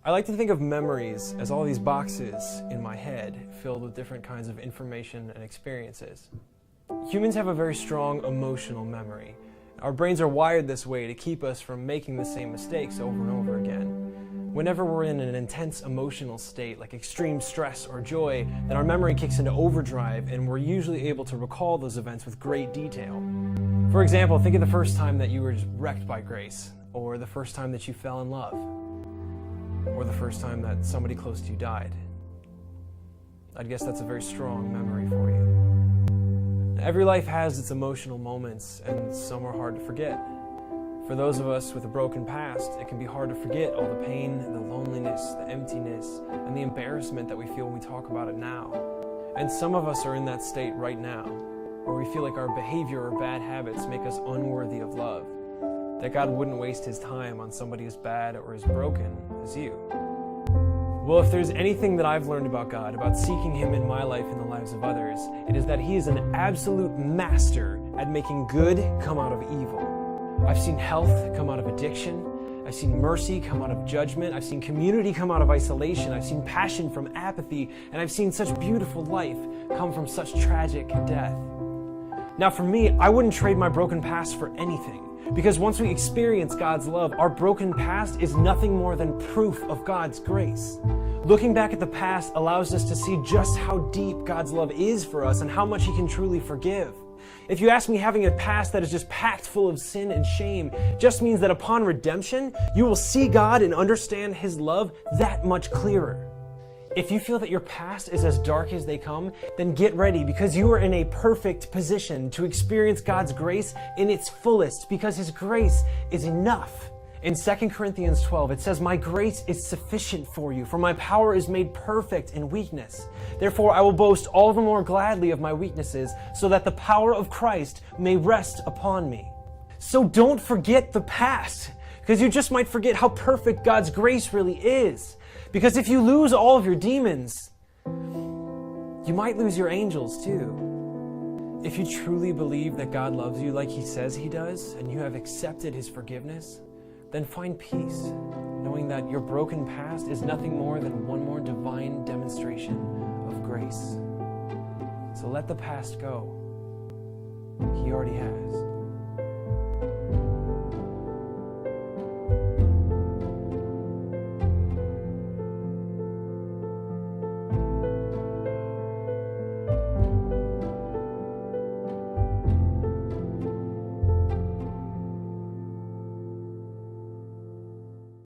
I like to think of memories as all these boxes in my head filled with different kinds of information and experiences. Humans have a very strong emotional memory. Our brains are wired this way to keep us from making the same mistakes over and over again. Whenever we're in an intense emotional state, like extreme stress or joy, then our memory kicks into overdrive and we're usually able to recall those events with great detail. For example, think of the first time that you were just wrecked by grace, or the first time that you fell in love, or the first time that somebody close to you died. I'd guess that's a very strong memory for you. Every life has its emotional moments, and some are hard to forget. For those of us with a broken past, it can be hard to forget all the pain, the loneliness, the emptiness, and the embarrassment that we feel when we talk about it now. And some of us are in that state right now, where we feel like our behavior or bad habits make us unworthy of love, that God wouldn't waste His time on somebody as bad or as broken as you. Well, if there's anything that I've learned about God, about seeking Him in my life and the lives of others, it is that He is an absolute master at making good come out of evil. I've seen health come out of addiction. I've seen mercy come out of judgment. I've seen community come out of isolation. I've seen passion from apathy. And I've seen such beautiful life come from such tragic death. Now for me, I wouldn't trade my broken past for anything. Because once we experience God's love, our broken past is nothing more than proof of God's grace. Looking back at the past allows us to see just how deep God's love is for us and how much He can truly forgive. If you ask me, having a past that is just packed full of sin and shame just means that upon redemption, you will see God and understand His love that much clearer. If you feel that your past is as dark as they come, then get ready, because you are in a perfect position to experience God's grace in its fullest, because His grace is enough. In 2 Corinthians 12, it says, "My grace is sufficient for you, for my power is made perfect in weakness. Therefore I will boast all the more gladly of my weaknesses, so that the power of Christ may rest upon me." So don't forget the past, because you just might forget how perfect God's grace really is. Because if you lose all of your demons, you might lose your angels too. If you truly believe that God loves you like He says He does, and you have accepted His forgiveness, then find peace, knowing that your broken past is nothing more than one more divine demonstration of grace. So let the past go. He already has.